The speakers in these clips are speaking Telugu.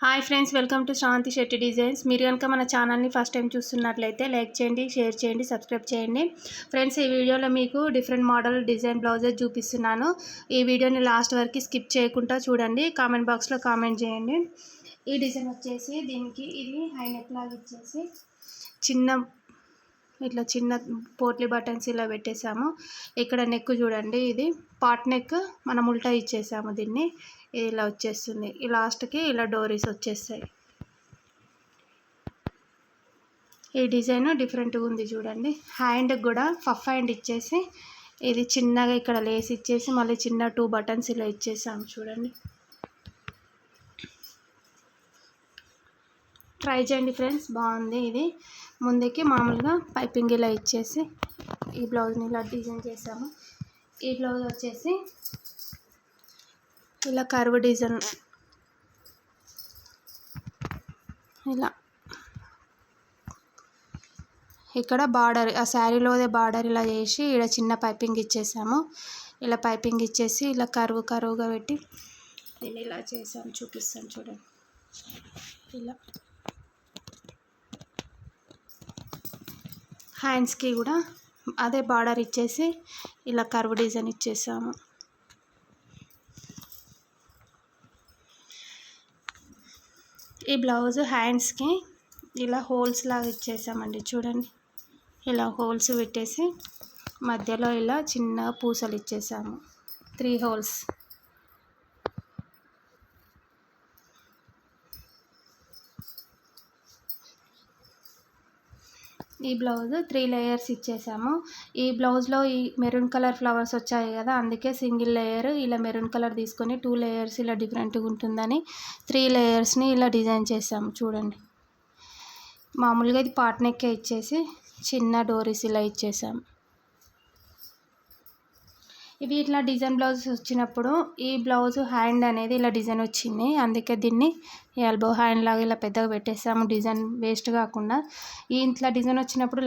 Hi friends, welcome to Sravanthi Shetty designs. మీరు కనుక మన ఛానల్ని ఫస్ట్ టైం చూస్తున్నట్లయితే లైక్ చేయండి, షేర్ చేయండి, సబ్స్క్రైబ్ చేయండి. ఫ్రెండ్స్, ఈ వీడియోలో మీకు డిఫరెంట్ మోడల్ డిజైన్ బ్లౌజెస్ చూపిస్తున్నాను. ఈ వీడియోని లాస్ట్ వరకు స్కిప్ చేయకుండా చూడండి. కామెంట్ బాక్స్లో కామెంట్ చేయండి. ఈ డిజైన్ వచ్చేసి దీనికి ఇది హై నెక్ లాగా ఇచ్చేసి చిన్న పోట్లీ బటన్స్ ఇలా పెట్టేసాము. ఇక్కడ నెక్ చూడండి, ఇది పాట్ నెక్ మనం ఉల్టా ఇచ్చేసాము. దీన్ని ఇలా వచ్చేస్తుంది. ఈ లాస్ట్కి ఇలా డోరీస్ వచ్చేస్తాయి. ఈ డిజైన్ డిఫరెంట్గా ఉంది చూడండి. హ్యాండ్కి కూడా పఫ్ హ్యాండ్ ఇచ్చేసి ఇది చిన్నగా ఇక్కడ లేస్ ఇచ్చేసి మళ్ళీ చిన్న 2 బటన్స్ ఇలా ఇచ్చేసాము చూడండి. ట్రై చేయండి ఫ్రెండ్స్, బాగుంది. ఇది ముందుకి మామూలుగా పైపింగ్ ఇలా ఇచ్చేసి ఈ బ్లౌజ్ని ఇలా డిజైన్ చేసాము. ఈ బ్లౌజ్ వచ్చేసి ఇలా కర్వ్ డిజైన్ ఇలా ఇక్కడ బార్డర్ ఆ శారీలోదే బార్డర్ ఇలా చేసి ఇలా చిన్న పైపింగ్ ఇచ్చేసాము. ఇలా పైపింగ్ ఇచ్చేసి ఇలా కరువుగా పెట్టి నేను ఇలా చేసాను, చూపిస్తాను చూడండి. ఇలా హ్యాండ్స్కి కూడా అదే బార్డర్ ఇచ్చేసి ఇలా కర్వ్ డిజైన్ ఇచ్చేసాము. ఈ బ్లౌజ్ హ్యాండ్స్కి ఇలా హోల్స్ లాగా ఇచ్చేసామండి చూడండి. ఇలా హోల్స్ పెట్టేసి మధ్యలో ఇలా చిన్న పూసలు ఇచ్చేసాము, 3 హోల్స్. ఈ బ్లౌజ్ 3 లేయర్స్ ఇచ్చేసాము. ఈ బ్లౌజ్లో ఈ మెరూన్ కలర్ ఫ్లవర్స్ వచ్చాయి కదా, అందుకే సింగిల్ లేయర్ ఇలా మెరూన్ కలర్ తీసుకొని 2 లేయర్స్ ఇలా డిఫరెంట్గా ఉంటుందని 3 లేయర్స్ని ఇలా డిజైన్ చేసాము చూడండి. మామూలుగా ఇది పాట్ నెక్కే ఇచ్చేసి చిన్న డోరీస్ ఇలా ఇచ్చేసాము. ఇవి ఇట్లా డిజైన్ బ్లౌజ్ వచ్చినప్పుడు ఈ బ్లౌజ్ హ్యాండ్ అనేది ఇలా డిజైన్ వచ్చింది, అందుకే దీన్ని ఎల్బో హ్యాండ్ లాగా ఇలా పెద్దగా పెట్టేసాము, డిజైన్ వేస్ట్ కాకుండా. ఇట్లా డిజైన్ వచ్చినప్పుడు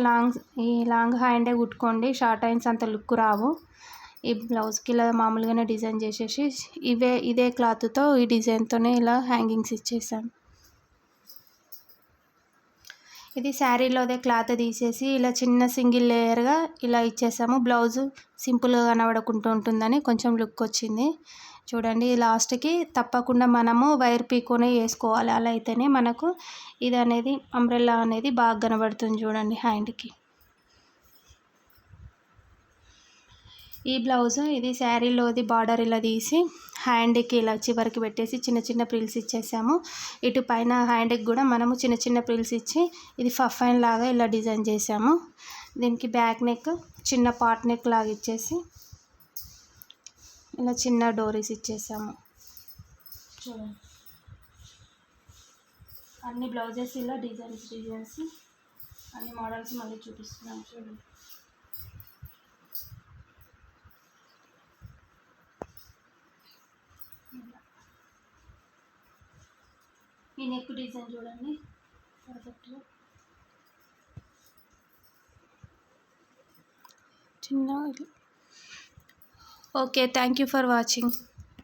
లాంగ్ హ్యాండే కుట్టుకోండి, షార్ట్ హ్యాండ్స్ అంత లుక్ రావు. ఈ బ్లౌజ్కి ఇలా మామూలుగానే డిజైన్ చేసేసి ఇదే క్లాత్తో ఈ డిజైన్తోనే ఇలా హ్యాంగింగ్స్ ఇచ్చేసాము. ఇది శారీలోదే క్లాత్ తీసేసి ఇలా చిన్న సింగిల్ లేయర్గా ఇలా ఇచ్చేసాము. బ్లౌజ్ సింపుల్గా కనబడకుండా ఉంటుందని కొంచెం లుక్ వచ్చింది చూడండి. లాస్ట్కి తప్పకుండా మనము వైర్ పీకోనే వేసుకోవాలి, అలా అయితేనే మనకు ఇది అనేది అంబ్రెల్లా అనేది బాగా కనబడుతుంది చూడండి హ్యాండ్కి. ఈ బ్లౌజ్ ఇది శారీలోది బార్డర్ ఇలా తీసి హ్యాండ్కి ఇలా చివరికి పెట్టేసి చిన్న ప్రిల్స్ ఇచ్చేసాము. ఇటు పైన హ్యాండ్కి కూడా మనము చిన్న ప్రిల్స్ ఇచ్చి ఇది పఫ్ హ్యాండ్ లాగా ఇలా డిజైన్ చేసాము. దీనికి బ్యాక్ నెక్ చిన్న పాట్ నెక్ లాగా ఇచ్చేసి ఇలా చిన్న డోరీస్ ఇచ్చేసాము చూడండి. అన్ని బ్లౌజెస్ ఇలా డిజైన్స్ అన్ని మోడల్స్ మళ్ళీ చూపిస్తున్నాను చూడండి. ఈ నెక్ డిజైన్ చూడండి పర్ఫెక్ట్గా చిన్న. Okay, thank you for watching.